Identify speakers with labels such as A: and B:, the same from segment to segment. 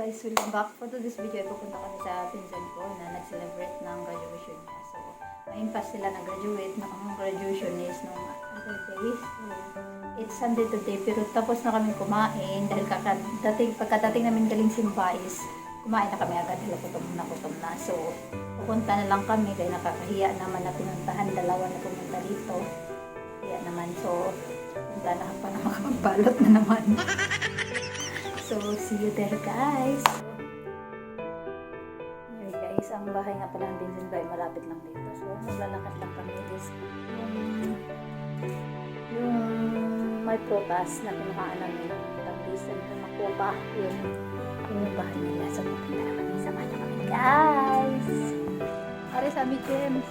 A: guys, welcome back. For today's video, pupunta kami sa pinsan ko na nag-celebrate ng graduation niya. So, ngayon pa sila nag-graduate. Ang graduation is nung other days. So, it's Sunday today. Pero tapos na kami kumain dahil pagkadating namin galing simba is kumain na kami agad dahil gutom na. So, pupunta na lang kami dahil nakakahiya naman na pinuntahan. Dalawa na pumunta dito. Hiya naman. So, punta na pa na makapagbalot na naman. So, see you there, guys. Okay, guys, ang bahay nga pala ng Vincent Bay, malapit lang dito. So, maglalakad lang kami is yung may prutas na kinuhaan namin. Tambisan na makuha yung bahay nila. So, magpunta naman. Sama na kami, guys. Pare sa amin, James.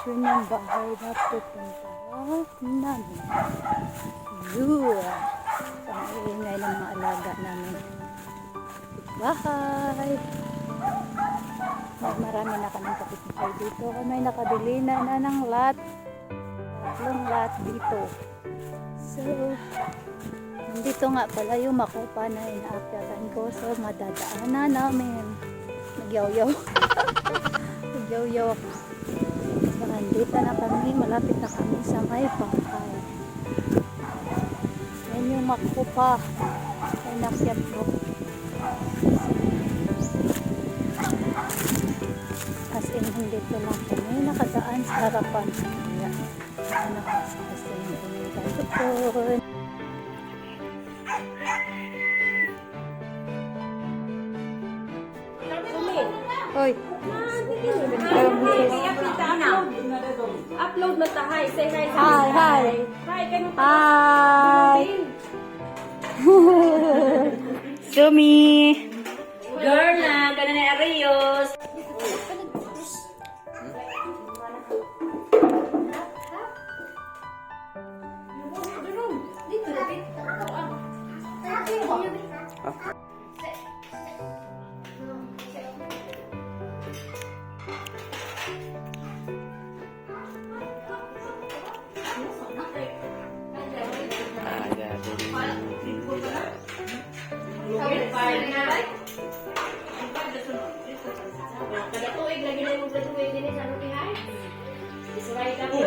A: Yun yung bahay na pupuntahan namin. Yun. Sa maingay ng mga alaga namin. Bahay. Marami na kaming kapitbahay dito. May nakabili na ng lot. Tatlong lot dito. So, nandito nga pala yung makupa na inaakyatan ko. So, madadaanan namin. Nagyaw-yaw. Nagyaw-yaw ako. So, nandito na kami. Malapit na kami sa may bahay. Yan yung makupa. Ay, nakyat ko. As in, nandito lang kami. Nakadaan sa harapan. Yan. Ano kasi gusto nyo pumunta doon. Hoy.
B: Upload na tahay. Say hi.
A: Hi, hi.
B: Hi, kayo
A: Hi. Sumi.
B: Girl na, ganun na Arios. Kada tuig lagi na yung tuig din sa ano tihay. Isuray ka po.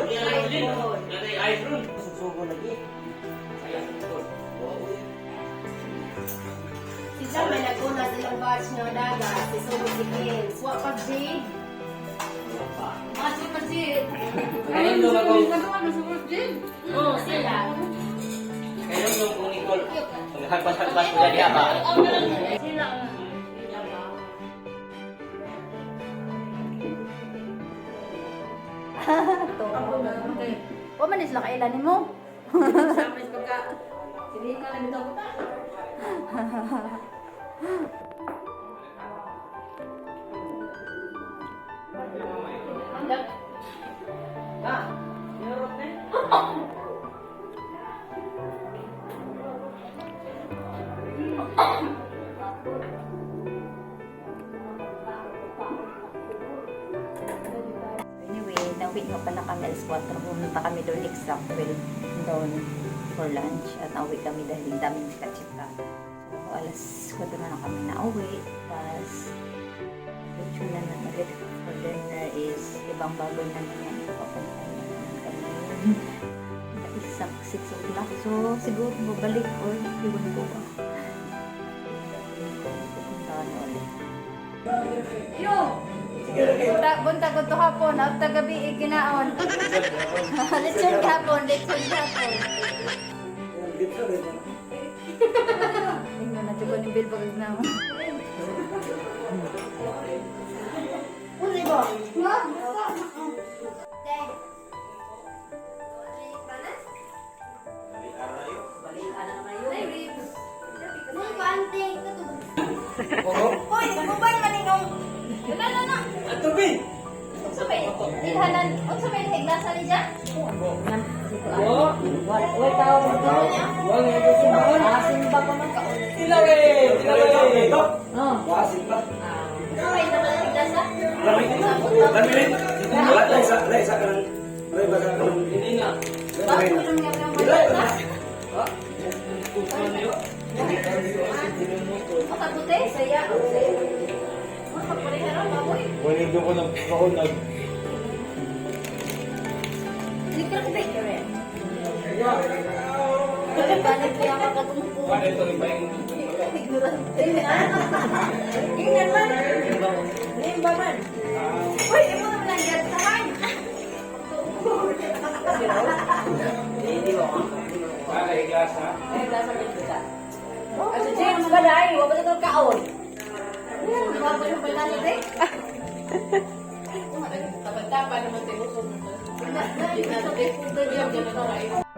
B: Si Sam may naguna silang batch nga daga. Si Subo si Ken. Swap pa G. Mas pa G.
C: Ayun doon ako.
B: Oo, sila.
C: Ayun doon kung Nicole. Hagpas-hagpas ko dali apa.
B: Sila.
A: O manis lang kailan mo. Anyway, nauwi nga pala kami alas 4. Pumunta kami doon exact 12 doon for lunch. At nauwi kami dahil daming chika-chika. So, alas 4 na lang kami nauwi. Tapos, lechon na ulit for dinner is ibang baboy na naman. Papuntahan na naman kami ngayon. Isang 6 o'clock. So, siguro babalik or iwan ko ba. Pupuntahan na ulit. Bunta ko to hapon, after gabi ikinaon. Lechon hapon. Tingnan na tugon yung bill bagag na mo.
B: Hoy, mobile man ninong. Wala na.
C: Atubin!
A: Ilhanan, unsa may may higlasan ni dyan?
D: Wala tao mo to. Wala ito simbahan. Simba pa man ka.
C: Sila eh. Ito.
D: Oh.
C: Wasit ba?
A: Ano may naman ang higlasan?
C: Lamirin. Lay sa kanan. Lay ba sa kanan? Hindi na.
A: Bakit mo lang yung higlasan? Makabuti? Saya. Makapareha rin, baboy.
E: Wala doon ko ng kaunag.
A: Hindi ka rin baker eh. Balik kaya makatungko.
C: Ano ito iba yung
A: Ignorante.
D: Ingnan man. Limba man.
A: Uy, imo naman ang yan saan?
C: ay glass ha?
D: Higlasan dito ka. At sa James Gaday, wala ba ito kaon?
A: Baboy mo ba natin eh?
B: Tapat-tapat naman tinusog mo.
A: Hindi na ito.